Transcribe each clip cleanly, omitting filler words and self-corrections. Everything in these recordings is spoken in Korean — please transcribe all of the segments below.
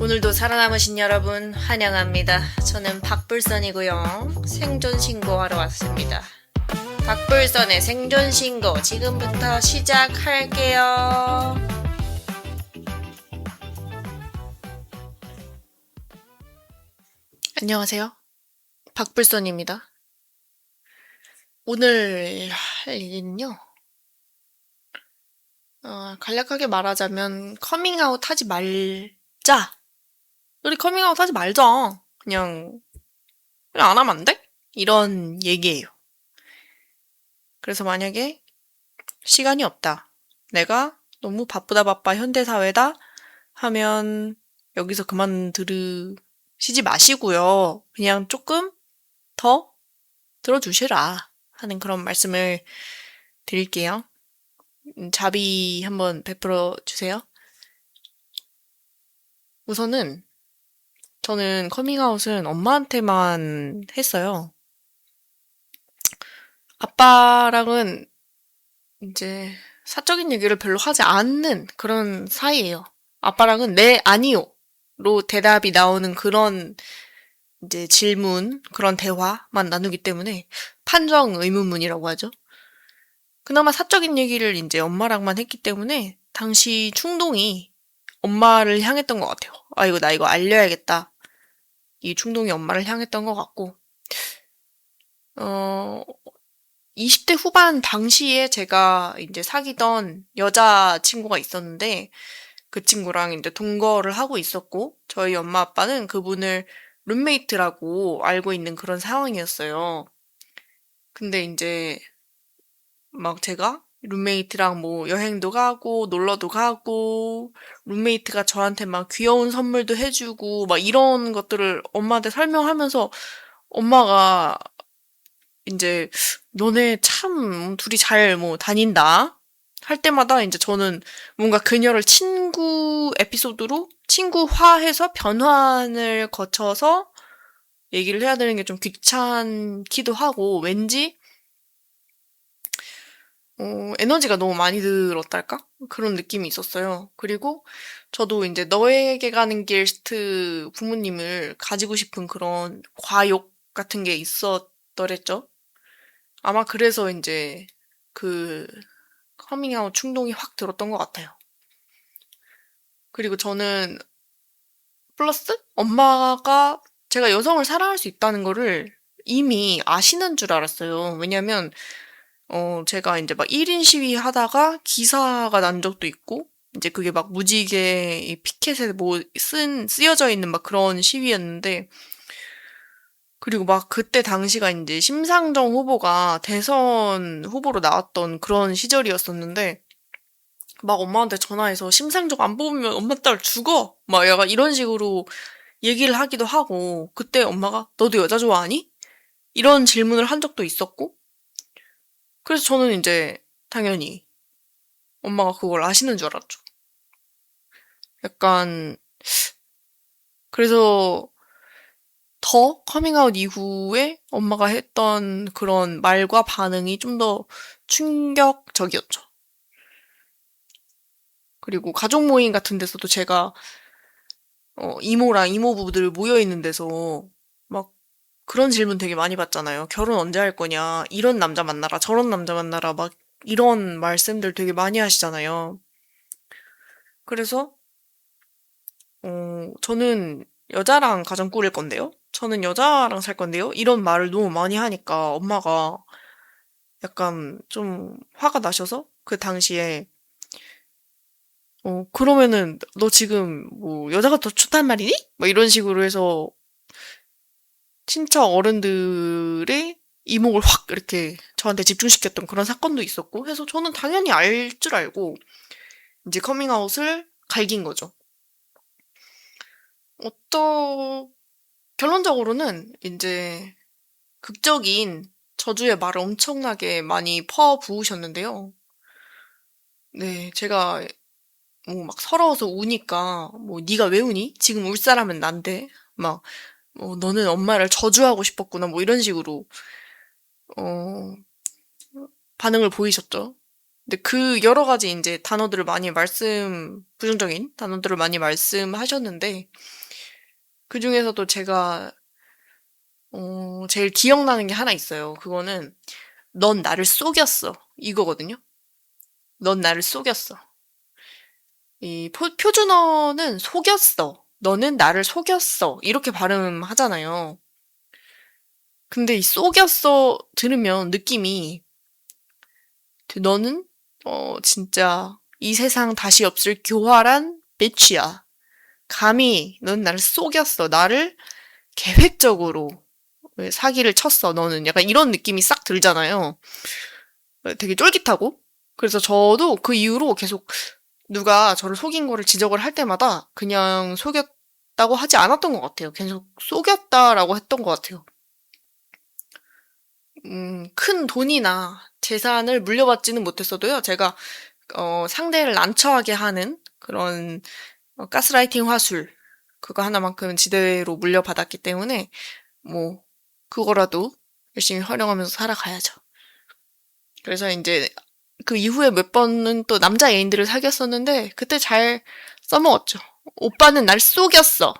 오늘도 살아남으신 여러분 환영합니다. 저는 박불선이고요. 생존 신고하러 왔습니다. 박불선의 생존 신고 지금부터 시작할게요. 안녕하세요. 박불선입니다. 오늘 할 일은요. 간략하게 말하자면 커밍아웃 하지 말자. 우리 커밍아웃 하지 말자. 그냥 안 하면 안 돼? 이런 얘기예요. 그래서 만약에 시간이 없다. 내가 너무 바쁘다 현대사회다 하면 여기서 그만 들으시지 마시고요. 그냥 조금 더 들어주시라 하는 그런 말씀을 드릴게요. 자비 한번 베풀어 주세요. 우선은 저는 커밍아웃은 엄마한테만 했어요. 아빠랑은 이제 사적인 얘기를 별로 하지 않는 그런 사이예요. 아빠랑은 네, 아니요로 대답이 나오는 그런 이제 질문, 그런 대화만 나누기 때문에 판정 의문문이라고 하죠. 그나마 사적인 얘기를 이제 엄마랑만 했기 때문에 당시 충동이 엄마를 향했던 것 같아요. 아, 나 이거 알려야겠다. 이 충동이 엄마를 향했던 것 같고, 어, 20대 후반 당시에 제가 이제 사귀던 여자친구가 있었는데, 그 친구랑 이제 동거를 하고 있었고, 저희 엄마 아빠는 그분을 룸메이트라고 알고 있는 그런 상황이었어요. 근데 이제 막 제가 룸메이트랑 뭐 여행도 가고 놀러도 가고 룸메이트가 저한테 막 귀여운 선물도 해주고 막 이런 것들을 엄마한테 설명하면서 엄마가 이제 너네 참 둘이 잘 뭐 다닌다 할 때마다 이제 저는 뭔가 그녀를 친구 에피소드로 친구화해서 변환을 거쳐서 얘기를 해야 되는 게 좀 귀찮기도 하고 왠지 에너지가 너무 많이 들었달까? 그런 느낌이 있었어요. 그리고 저도 이제 너에게 가는 길 스트 부모님을 가지고 싶은 그런 과욕 같은 게 있었더랬죠. 아마 그래서 이제 그 커밍아웃 충동이 확 들었던 것 같아요. 그리고 저는 플러스 엄마가 제가 여성을 사랑할 수 있다는 거를 이미 아시는 줄 알았어요. 왜냐면 제가 이제 막 1인 시위 하다가 기사가 난 적도 있고, 이제 그게 막 무지개 이 피켓에 뭐 쓰여져 있는 막 그런 시위였는데, 그리고 막 그때 당시가 이제 심상정 후보가 대선 후보로 나왔던 그런 시절이었었는데, 막 엄마한테 전화해서 심상정 안 뽑으면 엄마 딸 죽어! 막 약간 이런 식으로 얘기를 하기도 하고, 그때 엄마가 너도 여자 좋아하니? 이런 질문을 한 적도 있었고, 그래서 저는 이제 당연히 엄마가 그걸 아시는 줄 알았죠. 약간 그래서 더 커밍아웃 이후에 엄마가 했던 그런 말과 반응이 좀 더 충격적이었죠. 그리고 가족 모임 같은 데서도 제가 이모랑 이모부들 모여 있는 데서 막 그런 질문 되게 많이 받잖아요. 결혼 언제 할 거냐? 이런 남자 만나라, 저런 남자 만나라, 막 이런 말씀들 되게 많이 하시잖아요. 그래서 저는 여자랑 가정 꾸릴 건데요? 저는 여자랑 살 건데요? 이런 말을 너무 많이 하니까 엄마가 약간 좀 화가 나셔서 그 당시에 그러면은 너 지금 뭐 여자가 더 좋단 말이니? 막 이런 식으로 해서 친척 어른들의 이목을 확 이렇게 저한테 집중시켰던 그런 사건도 있었고 해서 저는 당연히 알 줄 알고 이제 커밍아웃을 갈긴 거죠. 어떠 결론적으로는 이제 극적인 저주의 말을 엄청나게 많이 퍼부으셨는데요. 네, 제가 뭐 막 서러워서 우니까 뭐 네가 왜 우니? 지금 울 사람은 난데 막 너는 엄마를 저주하고 싶었구나 뭐 이런 식으로 어 반응을 보이셨죠. 근데 그 여러 가지 이제 단어들을 많이 부정적인 단어들을 많이 말씀하셨는데, 그 중에서도 제가, 제일 기억나는 게 하나 있어요. 그거는, 넌 나를 속였어. 이거거든요. 넌 나를 속였어. 이 표준어는 속였어. 너는 나를 속였어. 이렇게 발음하잖아요. 근데 이 속였어 들으면 느낌이 너는 진짜 이 세상 다시 없을 교활한 bitch야. 감히 넌 나를 속였어. 나를 계획적으로 사기를 쳤어. 너는 약간 이런 느낌이 싹 들잖아요. 되게 쫄깃하고. 그래서 저도 그 이후로 계속 누가 저를 속인 거를 지적을 할 때마다 그냥 속였다고 하지 않았던 것 같아요. 계속 속였다라고 했던 것 같아요. 큰 돈이나 재산을 물려받지는 못했어도요. 제가 상대를 난처하게 하는 그런 가스라이팅 화술 그거 하나만큼은 지대로 물려받았기 때문에 뭐 그거라도 열심히 활용하면서 살아가야죠. 그래서 이제 그 이후에 몇 번은 또 남자 애인들을 사귀었었는데 그때 잘 써먹었죠. 오빠는 날 속였어.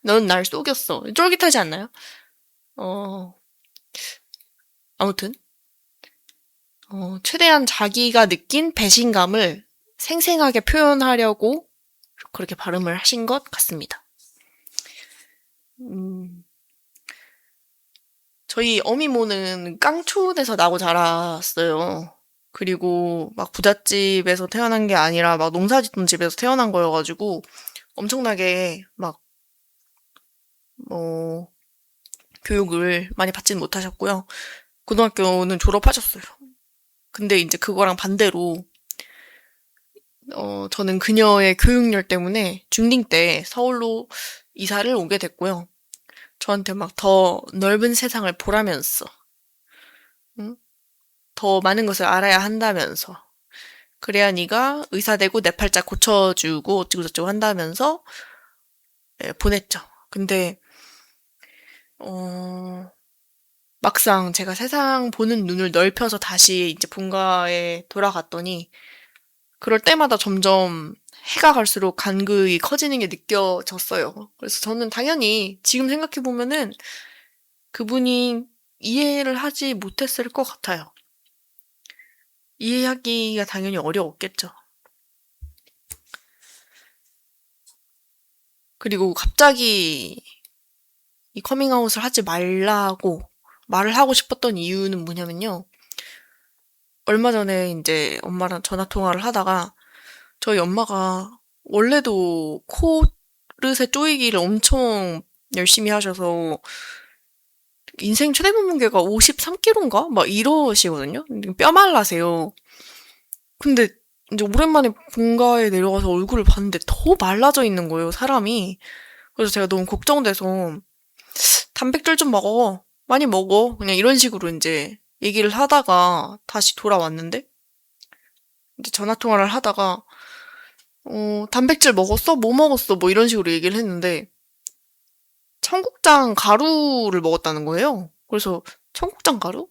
넌 날 속였어. 쫄깃하지 않나요? 어, 아무튼 최대한 자기가 느낀 배신감을 생생하게 표현하려고 그렇게 발음을 하신 것 같습니다. 음, 저희 어미모는 깡촌에서 나고 자랐어요. 그리고 막 부잣집에서 태어난 게 아니라 막 농사 짓던 집에서 태어난 거여가지고 엄청나게 막, 뭐, 교육을 많이 받지는 못하셨고요. 고등학교는 졸업하셨어요. 근데 이제 그거랑 반대로, 저는 그녀의 교육열 때문에 중딩 때 서울로 이사를 오게 됐고요. 저한테 막 더 넓은 세상을 보라면서, 응? 더 많은 것을 알아야 한다면서, 그래야 네가 의사 되고 내 팔자 고쳐주고 어쩌고저쩌고 한다면서 보냈죠. 근데 어, 막상 제가 세상 보는 눈을 넓혀서 다시 이제 본가에 돌아갔더니 그럴 때마다 점점 해가 갈수록 간극이 커지는 게 느껴졌어요. 그래서 저는 당연히 지금 생각해 보면은 그분이 이해를 하지 못했을 것 같아요. 이해하기가 당연히 어려웠겠죠. 그리고 갑자기 이 커밍아웃을 하지 말라고 말을 하고 싶었던 이유는 뭐냐면요. 얼마 전에 이제 엄마랑 전화 통화를 하다가 저희 엄마가 원래도 코르세 조이기를 엄청 열심히 하셔서 인생 최대 몸무게가 53kg인가? 막 이러시거든요. 뼈 말라세요. 근데 이제 오랜만에 본가에 내려가서 얼굴을 봤는데 더 말라져 있는 거예요, 사람이. 그래서 제가 너무 걱정돼서 단백질 좀 먹어. 많이 먹어. 그냥 이런 식으로 이제 얘기를 하다가 다시 돌아왔는데 이제 전화 통화를 하다가 단백질 먹었어? 뭐 먹었어? 뭐 이런 식으로 얘기를 했는데 청국장 가루를 먹었다는 거예요. 그래서 청국장 가루?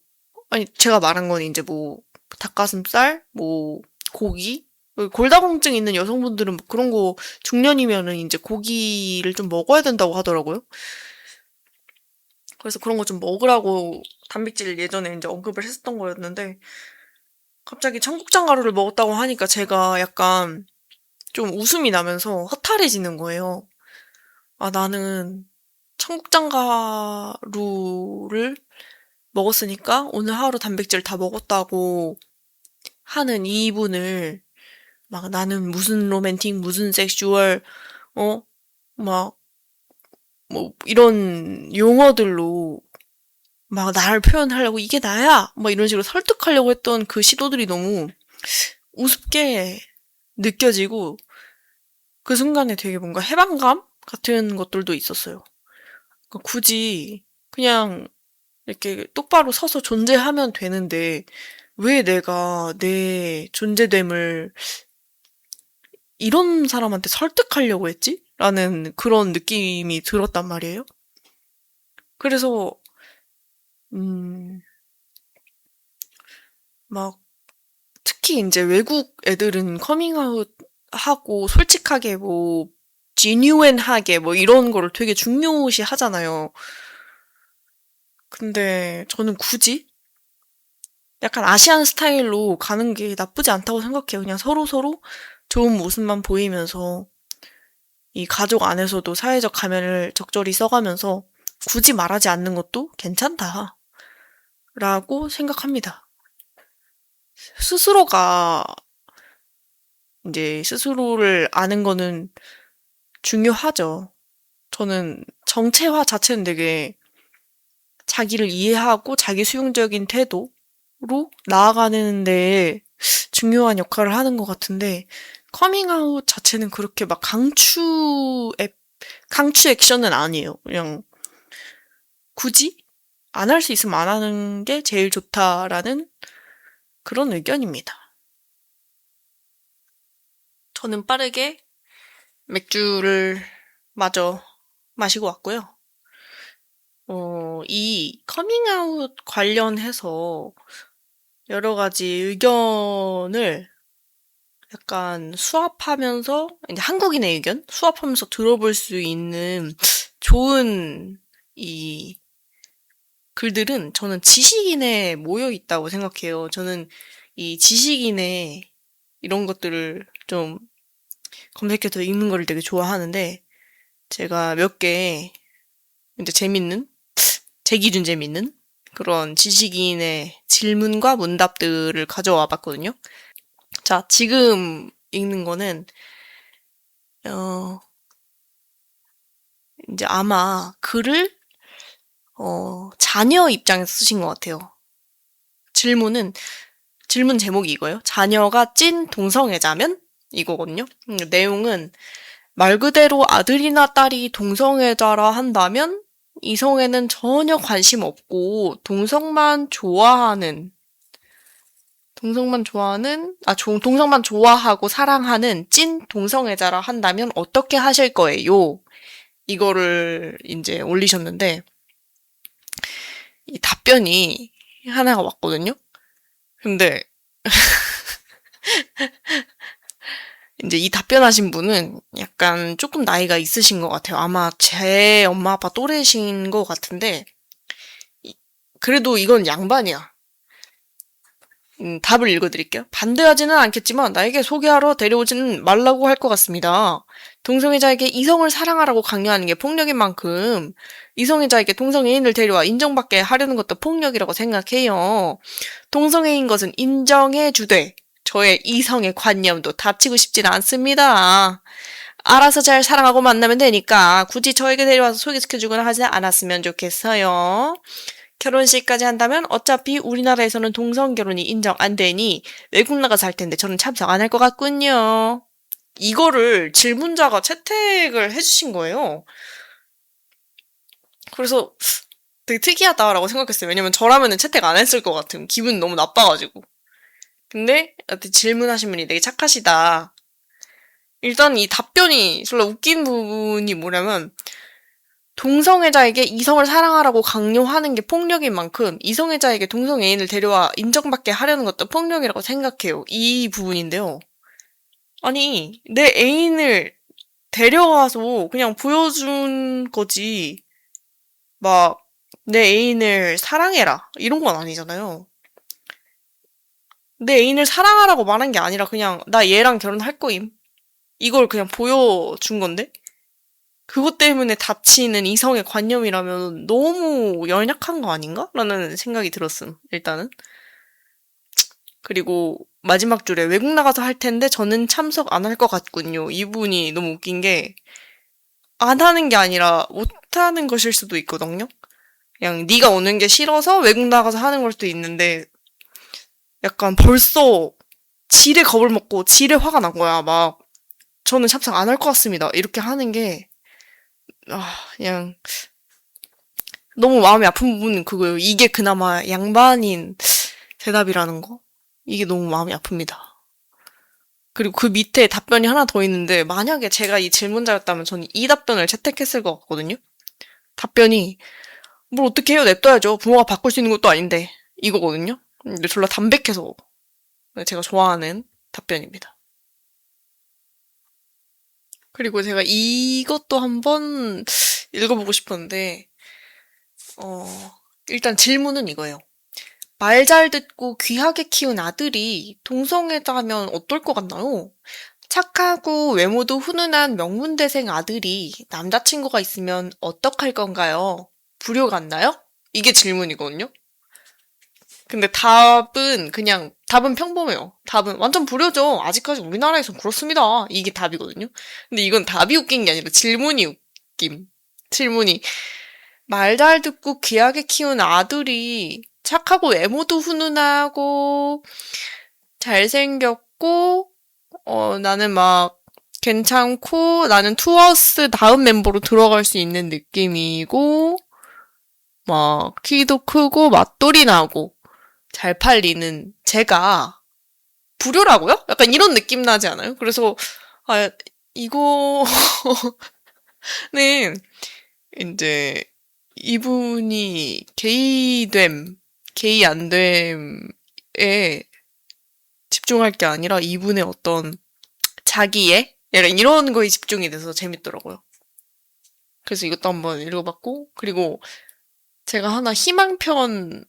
아니 제가 말한 건 이제 뭐 닭가슴살, 뭐 고기, 골다공증 있는 여성분들은 뭐 그런 거 중년이면은 이제 고기를 좀 먹어야 된다고 하더라고요. 그래서 그런 거 좀 먹으라고 단백질 예전에 이제 언급을 했었던 거였는데 갑자기 청국장 가루를 먹었다고 하니까 제가 약간 좀 웃음이 나면서 허탈해지는 거예요. 아, 나는 청국장 가루를 먹었으니까 오늘 하루 단백질 다 먹었다고 하는 이분을 막 나는 무슨 로맨틱, 무슨 섹슈얼, 어, 막, 뭐, 이런 용어들로 막 나를 표현하려고 이게 나야! 막 이런 식으로 설득하려고 했던 그 시도들이 너무 우습게 느껴지고 그 순간에 되게 뭔가 해방감 같은 것들도 있었어요. 그러니까 굳이 그냥 이렇게 똑바로 서서 존재하면 되는데 왜 내가 내 존재됨을 이런 사람한테 설득하려고 했지? 라는 그런 느낌이 들었단 말이에요. 그래서 음, 막 특히 이제 외국 애들은 커밍아웃 하고 솔직하게 뭐 genuine하게 뭐 이런 거를 되게 중요시 하잖아요. 근데 저는 굳이 약간 아시안 스타일로 가는 게 나쁘지 않다고 생각해요. 그냥 서로서로 좋은 모습만 보이면서 이 가족 안에서도 사회적 가면을 적절히 써가면서 굳이 말하지 않는 것도 괜찮다라고 생각합니다. 스스로가 이제 스스로를 아는 거는 중요하죠. 저는 정체화 자체는 되게 자기를 이해하고 자기 수용적인 태도로 나아가는 데 중요한 역할을 하는 것 같은데, 커밍아웃 자체는 그렇게 막 강추 액션은 아니에요. 그냥 굳이 안 할 수 있으면 안 하는 게 제일 좋다라는 그런 의견입니다. 저는 빠르게 맥주를 마저 마시고 왔고요. 이 커밍아웃 관련해서 여러 가지 의견을 약간 수합하면서, 이제 한국인의 의견? 수합하면서 들어볼 수 있는 좋은 이 글들은 저는 지식인에 모여 있다고 생각해요. 저는 이 지식인의 이런 것들을 좀 검색해서 읽는 거를 되게 좋아하는데, 제가 몇 개 이제 제 기준 재밌는 그런 지식인의 질문과 문답들을 가져와 봤거든요. 자, 지금 읽는 거는, 어, 이제 아마 글을, 자녀 입장에서 쓰신 것 같아요. 질문 제목이 이거예요. 자녀가 찐 동성애자면? 이거거든요. 내용은 말 그대로 아들이나 딸이 동성애자라 한다면 이성애는 전혀 관심 없고 동성만 좋아하고 사랑하는 찐 동성애자라 한다면 어떻게 하실 거예요? 이거를 이제 올리셨는데, 이 답변이 하나가 왔거든요? 근데 이제 이 답변하신 분은 약간 조금 나이가 있으신 것 같아요. 아마 제 엄마 아빠 또래신 것 같은데, 그래도 이건 양반이야. 답을 읽어드릴게요. 반대하지는 않겠지만 나에게 소개하러 데려오지는 말라고 할 것 같습니다. 동성애자에게 이성을 사랑하라고 강요하는 게 폭력인 만큼 이성애자에게 동성애인을 데려와 인정받게 하려는 것도 폭력이라고 생각해요. 동성애인 것은 인정해주되 저의 이성의 관념도 다치고 싶지는 않습니다. 알아서 잘 사랑하고 만나면 되니까 굳이 저에게 데려와서 소개시켜주거나 하지 않았으면 좋겠어요. 결혼식까지 한다면 어차피 우리나라에서는 동성결혼이 인정 안 되니 외국 나가서 할 텐데 저는 참석 안 할 것 같군요. 이거를 질문자가 채택을 해주신 거예요. 그래서 되게 특이하다라고 생각했어요. 왜냐면 저라면은 채택 안 했을 것 같은. 기분 너무 나빠가지고. 근데 질문하신 분이 되게 착하시다. 일단 이 답변이 졸라 웃긴 부분이 뭐냐면, 동성애자에게 이성을 사랑하라고 강요하는 게 폭력인 만큼 이성애자에게 동성애인을 데려와 인정받게 하려는 것도 폭력이라고 생각해요. 이 부분인데요. 아니, 내 애인을 데려와서 그냥 보여준 거지. 막, 내 애인을 사랑해라. 이런 건 아니잖아요. 내 애인을 사랑하라고 말한 게 아니라 그냥 나 얘랑 결혼할 거임. 이걸 그냥 보여준 건데? 그것 때문에 다치는 이성의 관념이라면 너무 연약한 거 아닌가? 라는 생각이 들었음, 일단은. 그리고 마지막 줄에 외국 나가서 할 텐데 저는 참석 안 할 것 같군요. 이 부분이 너무 웃긴 게, 안 하는 게 아니라 못 하는 것일 수도 있거든요. 그냥 네가 오는 게 싫어서 외국 나가서 하는 걸 수도 있는데, 약간 벌써 지레 겁을 먹고 지레 화가 난 거야. 막 저는 참석 안 할 것 같습니다. 이렇게 하는 게 그냥 너무 마음이 아픈 부분은 그거예요. 이게 그나마 양반인 대답이라는 거? 이게 너무 마음이 아픕니다. 그리고 그 밑에 답변이 하나 더 있는데, 만약에 제가 이 질문자였다면 저는 이 답변을 채택했을 것 같거든요? 답변이, 뭘 어떻게 해요? 냅둬야죠. 부모가 바꿀 수 있는 것도 아닌데. 이거거든요? 근데 졸라 담백해서 제가 좋아하는 답변입니다. 그리고 제가 이것도 한번 읽어보고 싶었는데, 어, 일단 질문은 이거예요. 말 잘 듣고 귀하게 키운 아들이 동성애자면 어떨 것 같나요? 착하고 외모도 훈훈한 명문대생 아들이 남자친구가 있으면 어떡할 건가요? 불효 같나요? 이게 질문이거든요. 근데 답은 평범해요. 답은 완전 불효죠. 아직까지 우리나라에선 그렇습니다. 이게 답이거든요. 근데 이건 답이 웃긴 게 아니라 질문이 웃김. 질문이 말 잘 듣고 귀하게 키운 아들이 착하고 외모도 훈훈하고 잘생겼고 나는 막 괜찮고 나는 투어스 다음 멤버로 들어갈 수 있는 느낌이고 막 키도 크고 맛돌이 나고 잘 팔리는 제가 불효라고요? 약간 이런 느낌 나지 않아요? 그래서 아 이거는 이제 이분이 게이 안 됨에 집중할 게 아니라 이분의 어떤 자기애? 약간 이런 거에 집중이 돼서 재밌더라고요. 그래서 이것도 한번 읽어봤고, 그리고 제가 하나 희망편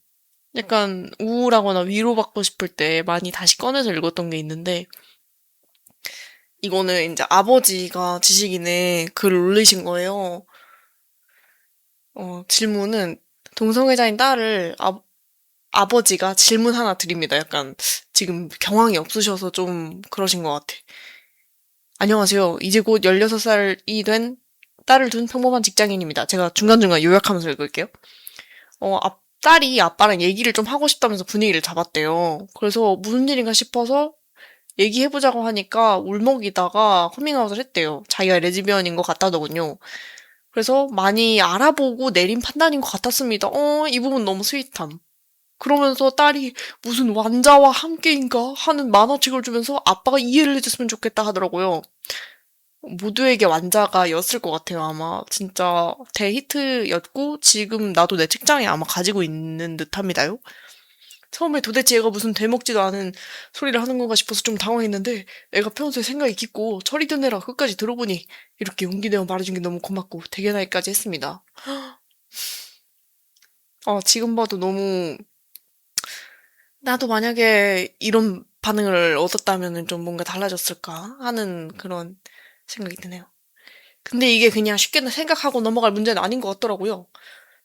약간 우울하거나 위로받고 싶을 때 많이 다시 꺼내서 읽었던 게 있는데, 이거는 이제 아버지가 지식인에 글을 올리신 거예요. 질문은 동성애자인 딸을 아버지가 질문 하나 드립니다. 약간 지금 경황이 없으셔서 좀 그러신 것 같아. 안녕하세요. 이제 곧 16살이 된 딸을 둔 평범한 직장인입니다. 제가 중간중간 요약하면서 읽을게요. 딸이 아빠랑 얘기를 좀 하고 싶다면서 분위기를 잡았대요. 그래서 무슨 일인가 싶어서 얘기해보자고 하니까 울먹이다가 커밍아웃을 했대요. 자기가 레즈비언인 것 같다더군요. 그래서 많이 알아보고 내린 판단인 것 같았습니다. 이 부분 너무 스윗함. 그러면서 딸이 무슨 완자와 함께인가 하는 만화책을 주면서 아빠가 이해를 해줬으면 좋겠다 하더라고요. 모두에게 완자가 였을 것 같아요, 아마. 진짜 대히트였고, 지금 나도 내 책장에 아마 가지고 있는 듯 합니다요. 처음에 도대체 얘가 무슨 되먹지도 않은 소리를 하는 건가 싶어서 좀 당황했는데, 애가 평소에 생각이 깊고, 철이 든 애라 끝까지 들어보니, 이렇게 용기 내어 말해준 게 너무 고맙고, 되게 나이까지 했습니다. 지금 봐도 너무, 나도 만약에 이런 반응을 얻었다면 좀 뭔가 달라졌을까 하는 그런 생각이 드네요. 근데 이게 그냥 쉽게 생각하고 넘어갈 문제는 아닌 것 같더라고요.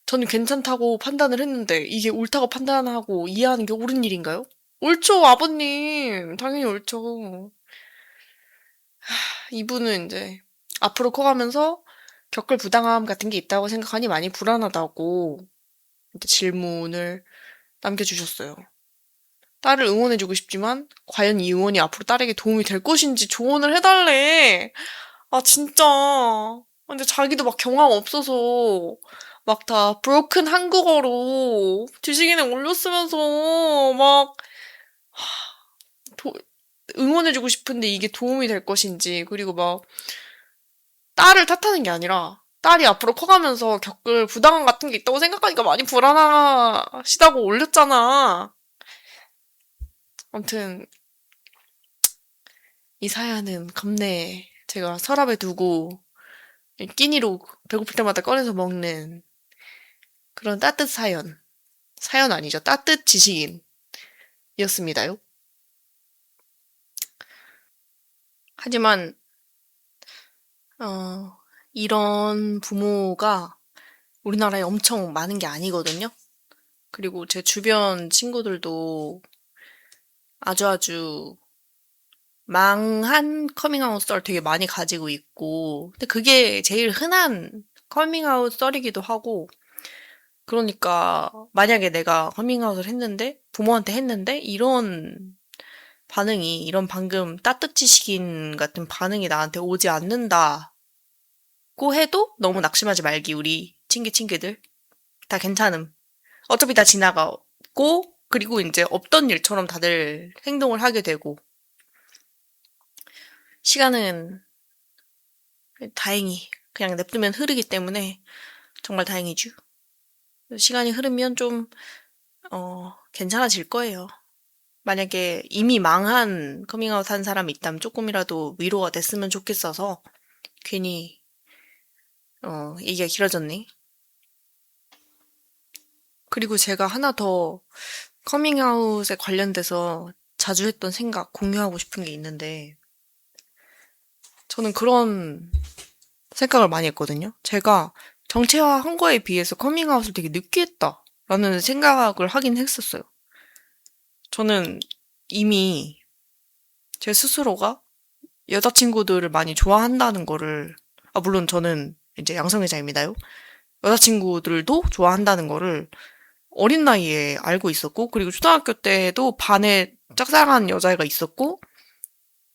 저는 괜찮다고 판단을 했는데 이게 옳다고 판단하고 이해하는 게 옳은 일인가요? 옳죠, 아버님. 당연히 옳죠. 이분은 이제 앞으로 커가면서 겪을 부당함 같은 게 있다고 생각하니 많이 불안하다고 이제 질문을 남겨주셨어요. 딸을 응원해주고 싶지만 과연 이 응원이 앞으로 딸에게 도움이 될 것인지 조언을 해달래. 아, 진짜. 근데 자기도 막 경험 없어서 막 다 브로큰 한국어로 지식인에 올렸으면서 막 도- 응원해주고 싶은데 이게 도움이 될 것인지 그리고 막 딸을 탓하는 게 아니라 딸이 앞으로 커가면서 겪을 부당함 같은 게 있다고 생각하니까 많이 불안하시다고 올렸잖아. 아무튼 이 사연은 겁내 제가 서랍에 두고 끼니로 배고플 때마다 꺼내서 먹는 그런 따뜻 사연. 사연 아니죠. 따뜻 지식인이었습니다요. 하지만, 어, 이런 부모가 우리나라에 엄청 많은 게 아니거든요. 그리고 제 주변 친구들도 아주 망한 커밍아웃 썰 되게 많이 가지고 있고, 근데 그게 제일 흔한 커밍아웃 썰이기도 하고, 그러니까 만약에 내가 커밍아웃을 했는데, 부모한테 했는데, 이런 방금 따뜻지식인 같은 반응이 나한테 오지 않는다고 해도 너무 낙심하지 말기, 우리 친기들. 다 괜찮음. 어차피 다 지나가고, 그리고 이제 없던 일처럼 다들 행동을 하게 되고, 시간은 다행히 그냥 냅두면 흐르기 때문에 정말 다행이죠. 시간이 흐르면 좀, 괜찮아질 거예요. 만약에 이미 망한 커밍아웃 한 사람이 있다면 조금이라도 위로가 됐으면 좋겠어서 괜히 얘기가 길어졌네. 그리고 제가 하나 더 커밍아웃에 관련돼서 자주 했던 생각 공유하고 싶은 게 있는데 저는 그런 생각을 많이 했거든요. 제가 정체화한 거에 비해서 커밍아웃을 되게 늦게 했다라는 생각을 하긴 했었어요. 저는 이미 제 스스로가 여자친구들을 많이 좋아한다는 거를, 물론 저는 이제 양성애자입니다요. 여자친구들도 좋아한다는 거를 어린 나이에 알고 있었고, 그리고 초등학교 때도 반에 짝사랑한 여자애가 있었고,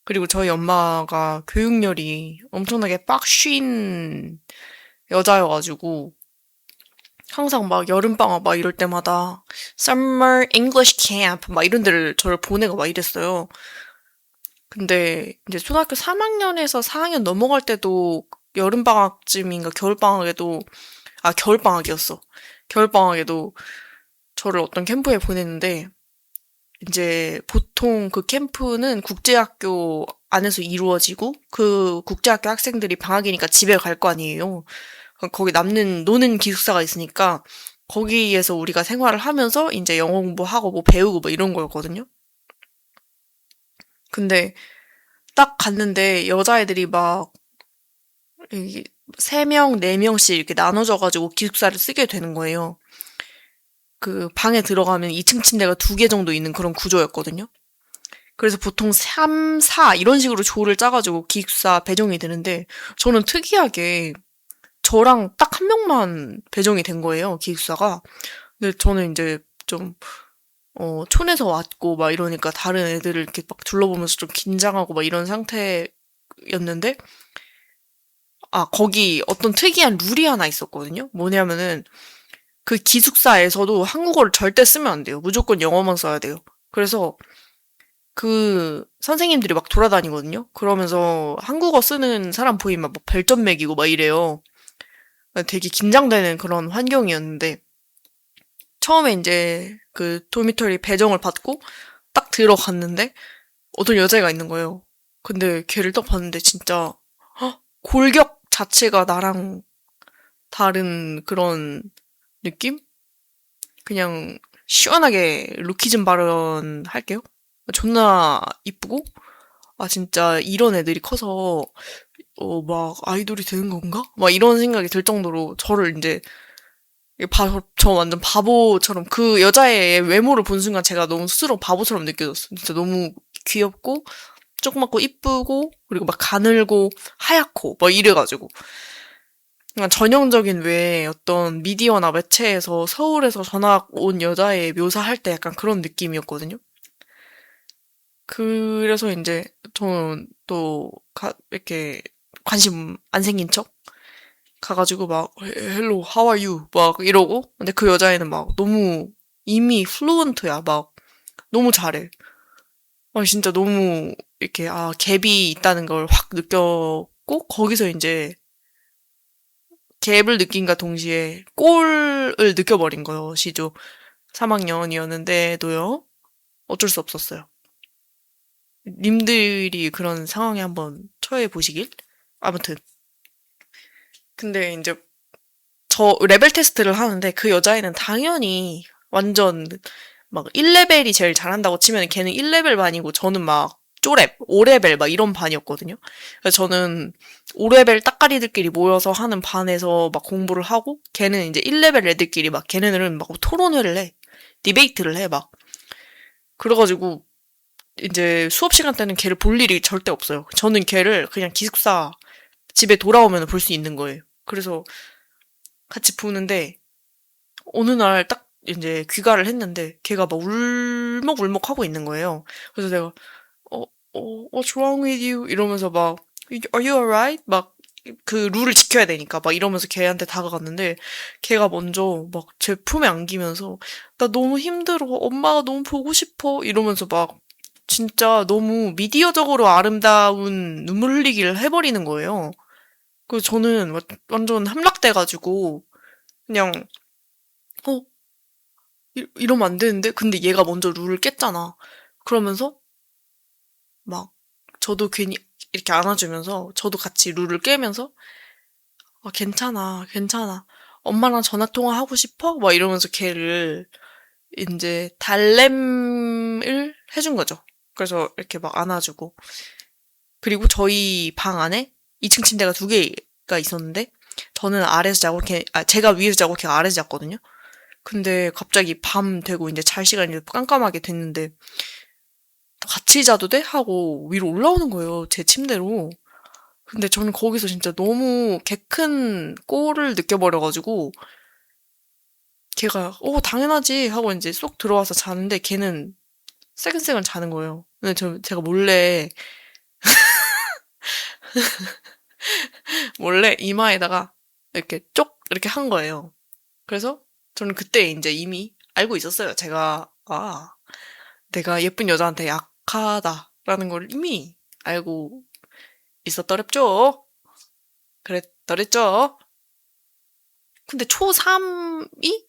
그리고 저희 엄마가 교육열이 엄청나게 빡쉰 여자여가지고, 항상 막 여름방학 막 이럴 때마다 Summer English Camp 막 이런 데를 저를 보내고 막 이랬어요. 근데 이제 초등학교 3학년에서 4학년 넘어갈 때도 여름방학쯤인가 겨울방학에도, 겨울방학이었어. 겨울방학에도 저를 어떤 캠프에 보냈는데, 이제 보통 그 캠프는 국제학교 안에서 이루어지고, 그 국제학교 학생들이 방학이니까 집에 갈 거 아니에요. 거기 남는, 노는 기숙사가 있으니까, 거기에서 우리가 생활을 하면서 이제 영어 공부하고 뭐 배우고 뭐 이런 거였거든요. 근데 딱 갔는데 여자애들이 막 이게 3명, 4명씩 이렇게 나눠져가지고 기숙사를 쓰게 되는 거예요. 그 방에 들어가면 2층 침대가 2개 정도 있는 그런 구조였거든요. 그래서 보통 3, 4 이런 식으로 조를 짜가지고 기숙사 배정이 되는데 저는 특이하게 저랑 딱 한 명만 배정이 된 거예요, 기숙사가. 근데 저는 이제 좀 촌에서 왔고 막 이러니까 다른 애들을 이렇게 막 둘러보면서 좀 긴장하고 막 이런 상태였는데 거기 어떤 특이한 룰이 하나 있었거든요. 뭐냐면은 그 기숙사에서도 한국어를 절대 쓰면 안 돼요. 무조건 영어만 써야 돼요. 그래서 그 선생님들이 막 돌아다니거든요. 그러면서 한국어 쓰는 사람 보이면 막 별점 매기고 막 이래요. 되게 긴장되는 그런 환경이었는데 처음에 이제 그 도미토리 배정을 받고 딱 들어갔는데 어떤 여자애가 있는 거예요. 근데 걔를 딱 봤는데 진짜 골격 자체가 나랑 다른 그런 느낌? 그냥 시원하게 루키즘 발언할게요. 존나 이쁘고 진짜 이런 애들이 커서 막 아이돌이 되는 건가? 막 이런 생각이 들 정도로 저를 이제 저 완전 바보처럼 그 여자의 외모를 본 순간 제가 너무 스스로 바보처럼 느껴졌어. 진짜 너무 귀엽고 조그맣고 이쁘고 그리고 막 가늘고 하얗고 막 이래가지고 그냥 전형적인 왜 어떤 미디어나 매체에서 서울에서 전학 온 여자의 묘사할 때 약간 그런 느낌이었거든요. 그래서 이제 저는 또 이렇게 관심 안 생긴 척 가가지고 막 Hello, how are you? 막 이러고 근데 그 여자애는 막 너무 이미 플루언트야. 막 너무 잘해. 진짜 너무 이렇게 갭이 있다는 걸 확 느꼈고 거기서 이제 갭을 느낀과 동시에 꼴을 느껴버린 것이죠. 3학년이었는데도요. 어쩔 수 없었어요. 님들이 그런 상황에 한번 처해 보시길. 아무튼 근데 이제 저 레벨 테스트를 하는데 그 여자애는 당연히 완전 막 1레벨이 제일 잘한다고 치면 걔는 1레벨 반이고 저는 막 쪼렙, 5레벨 막 이런 반이었거든요. 그래서 저는 5레벨 따까리들끼리 모여서 하는 반에서 막 공부를 하고 걔는 이제 1레벨 애들끼리 막 걔네들은 막 토론회를 해. 디베이트를 해 막. 그래가지고 이제 수업 시간 때는 걔를 볼 일이 절대 없어요. 저는 걔를 그냥 기숙사 집에 돌아오면 볼 수 있는 거예요. 그래서 같이 보는데 어느 날 딱 이제 귀가를 했는데 걔가 막 울먹울먹 하고 있는 거예요. 그래서 내가 what's wrong with you? 이러면서 막 are you alright? 막 그 룰을 지켜야 되니까 막 이러면서 걔한테 다가갔는데 걔가 먼저 막 제 품에 안기면서 나 너무 힘들어. 엄마가 너무 보고 싶어. 이러면서 막 진짜 너무 미디어적으로 아름다운 눈물 흘리기를 해버리는 거예요. 그래서 저는 완전 함락돼가지고 그냥 어 이러면 안 되는데 근데 얘가 먼저 룰을 깼잖아. 그러면서 막 저도 괜히 이렇게 안아주면서 저도 같이 룰을 깨면서 아, 괜찮아, 괜찮아. 엄마랑 전화 통화하고 싶어? 막 이러면서 걔를 이제 달램을 해준 거죠. 그래서 이렇게 막 안아주고. 그리고 저희 방 안에 2층 침대가 두 개가 있었는데 저는 아래에서 자고 제가 위에서 자고 걔가 아래에서 잤거든요. 근데 갑자기 밤 되고 이제 잘 시간이 깜깜하게 됐는데 같이 자도 돼? 하고 위로 올라오는 거예요. 제 침대로. 근데 저는 거기서 진짜 너무 개 큰 꼴을 느껴버려가지고 걔가 당연하지 하고 이제 쏙 들어와서 자는데 걔는 새근새근 자는 거예요. 근데 제가 몰래 이마에다가 이렇게 쪽 이렇게 한 거예요. 그래서 저는 그때 이제 이미 알고 있었어요. 내가 예쁜 여자한테 약하다라는 걸 이미 알고 있었더랬죠. 그랬더랬죠. 근데 초3이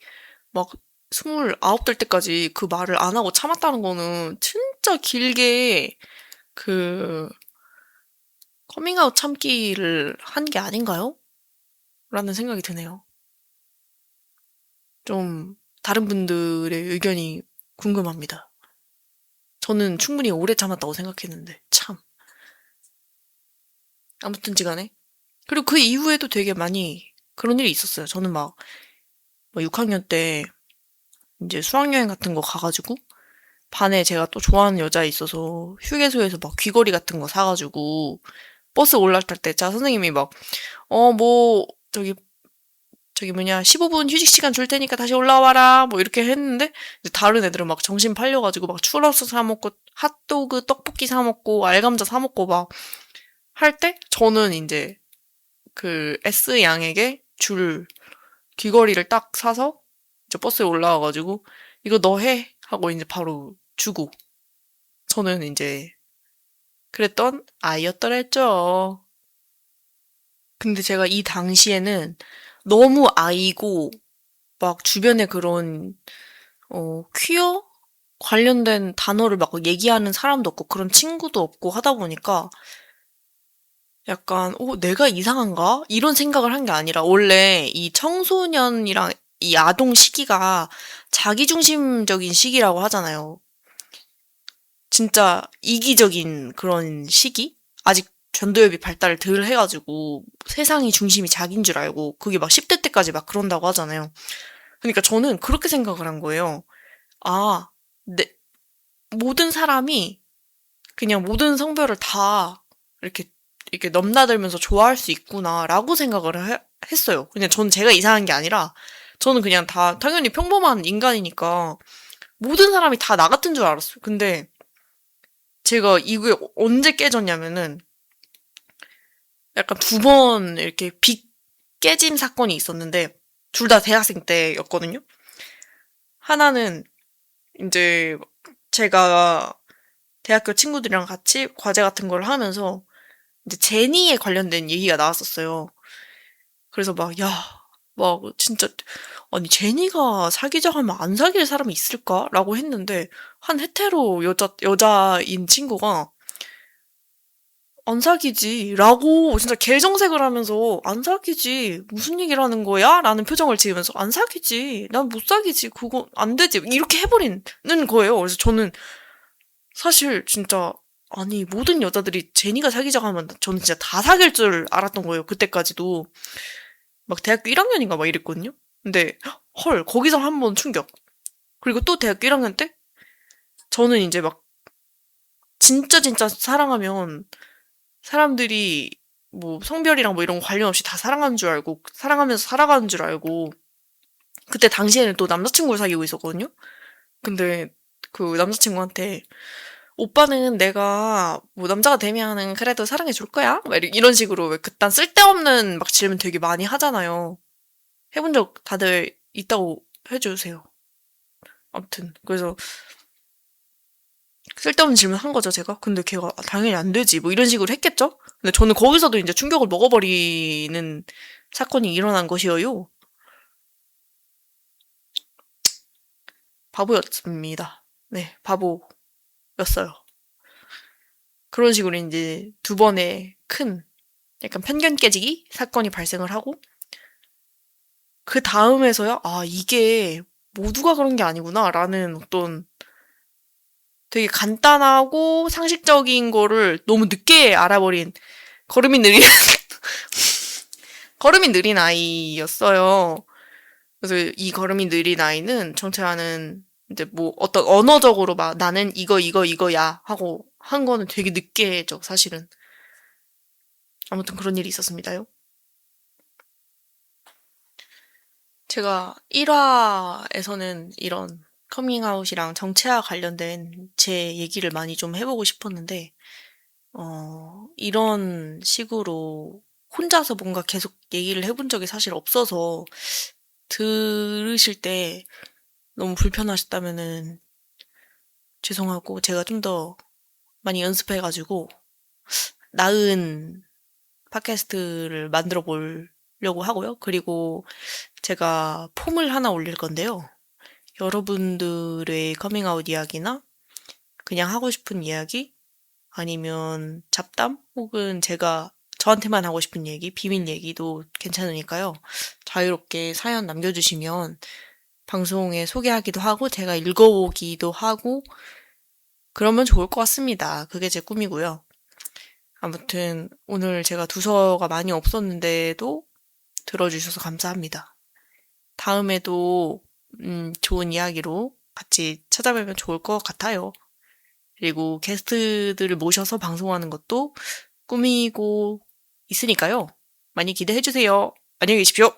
막 29될 때까지 그 말을 안 하고 참았다는 거는 진짜 길게 그 커밍아웃 참기를 한 게 아닌가요? 라는 생각이 드네요. 좀 다른 분들의 의견이 궁금합니다. 저는 충분히 오래 참았다고 생각했는데 참. 아무튼지 간에. 그리고 그 이후에도 되게 많이 그런 일이 있었어요. 저는 막 6학년 때 이제 수학여행 같은 거 가가지고 반에 제가 또 좋아하는 여자 있어서 휴게소에서 막 귀걸이 같은 거 사가지고 버스 올라탈 때 자 선생님이 막 뭐 저기 뭐냐 15분 휴식 시간 줄 테니까 다시 올라와라 뭐 이렇게 했는데 이제 다른 애들은 막 정신 팔려가지고 막 추러스 사 먹고 핫도그 떡볶이 사 먹고 알감자 사 먹고 막 할 때 저는 이제 그 S 양에게 줄 귀걸이를 딱 사서 이제 버스에 올라와가지고 이거 너 해 하고 이제 바로 주고 저는 이제 그랬던 아이였더랬죠. 근데 제가 이 당시에는 너무 아이고 막 주변에 그런 퀴어 관련된 단어를 막 얘기하는 사람도 없고 그런 친구도 없고 하다 보니까 약간 내가 이상한가? 이런 생각을 한 게 아니라 원래 이 청소년이랑 이 아동 시기가 자기중심적인 시기라고 하잖아요. 진짜 이기적인 그런 시기? 아직 전두엽이 발달을 덜 해가지고 세상이 중심이 자기인 줄 알고 그게 막 10대 때까지 막 그런다고 하잖아요. 그러니까 저는 그렇게 생각을 한 거예요. 아, 모든 사람이 그냥 모든 성별을 다 이렇게 넘나들면서 좋아할 수 있구나라고 생각을 했어요. 그냥 저는 제가 이상한 게 아니라 저는 그냥 다 당연히 평범한 인간이니까 모든 사람이 다 나 같은 줄 알았어요. 근데 제가 이게 언제 깨졌냐면은 약간 두 번 이렇게 빅 깨짐 사건이 있었는데 둘 다 대학생 때였거든요. 하나는 이제 제가 대학교 친구들이랑 같이 과제 같은 걸 하면서 이제 제니에 관련된 얘기가 나왔었어요. 그래서 막 진짜 아니 제니가 사귀자고 하면 안 사귈 사람이 있을까라고 했는데 한 헤테로 여자인 친구가 안 사귀지라고 진짜 개정색을 하면서 안 사귀지 무슨 얘기를 하는 거야? 라는 표정을 지으면서 안 사귀지 난 못 사귀지 그거 안 되지 이렇게 해버리는 거예요. 그래서 저는 사실 진짜 아니 모든 여자들이 제니가 사귀자고 하면 저는 진짜 다 사귈 줄 알았던 거예요. 그때까지도 막 대학교 1학년인가 막 이랬거든요. 근데 헐 거기서 한 번 충격. 그리고 또 대학교 1학년 때 저는 이제 막 진짜 진짜 사랑하면 사람들이 뭐 성별이랑 뭐 이런 거 관련 없이 다 사랑하는 줄 알고 사랑하면서 살아가는 줄 알고 그때 당시에는 또 남자친구를 사귀고 있었거든요. 근데 그 남자친구한테 오빠는 내가 뭐 남자가 되면은 그래도 사랑해 줄 거야? 막 이런 식으로 왜 그딴 쓸데없는 막 질문 되게 많이 하잖아요. 해본 적 다들 있다고 해주세요. 아무튼 그래서 쓸데없는 질문 한 거죠, 제가. 근데 걔가 당연히 안 되지 뭐 이런 식으로 했겠죠? 근데 저는 거기서도 이제 충격을 먹어버리는 사건이 일어난 것이어요. 바보였습니다. 네, 바보. 그런 식으로 이제 두 번의 큰 약간 편견 깨지기 사건이 발생을 하고 그 다음에서야 이게 모두가 그런 게 아니구나라는 어떤 되게 간단하고 상식적인 거를 너무 늦게 알아버린 걸음이 느린 걸음이 느린 아이였어요. 그래서 이 걸음이 느린 아이는 정체하는 이제 뭐 어떤 언어적으로 막 나는 이거야 하고 한 거는 되게 늦게 했죠, 사실은. 아무튼 그런 일이 있었습니다요. 제가 1화에서는 이런 커밍아웃이랑 정체와 관련된 제 얘기를 많이 좀 해보고 싶었는데, 이런 식으로 혼자서 뭔가 계속 얘기를 해본 적이 사실 없어서 들으실 때 너무 불편하셨다면은 죄송하고 제가 좀 더 많이 연습해가지고 나은 팟캐스트를 만들어 보려고 하고요. 그리고 제가 폼을 하나 올릴 건데요. 여러분들의 커밍아웃 이야기나 그냥 하고 싶은 이야기 아니면 잡담 혹은 제가 저한테만 하고 싶은 얘기, 비밀 얘기도 괜찮으니까요. 자유롭게 사연 남겨주시면 방송에 소개하기도 하고 제가 읽어보기도 하고 그러면 좋을 것 같습니다. 그게 제 꿈이고요. 아무튼 오늘 제가 두서가 많이 없었는데도 들어주셔서 감사합니다. 다음에도 좋은 이야기로 같이 찾아뵈면 좋을 것 같아요. 그리고 게스트들을 모셔서 방송하는 것도 꾸미고 있으니까요. 많이 기대해주세요. 안녕히 계십시오.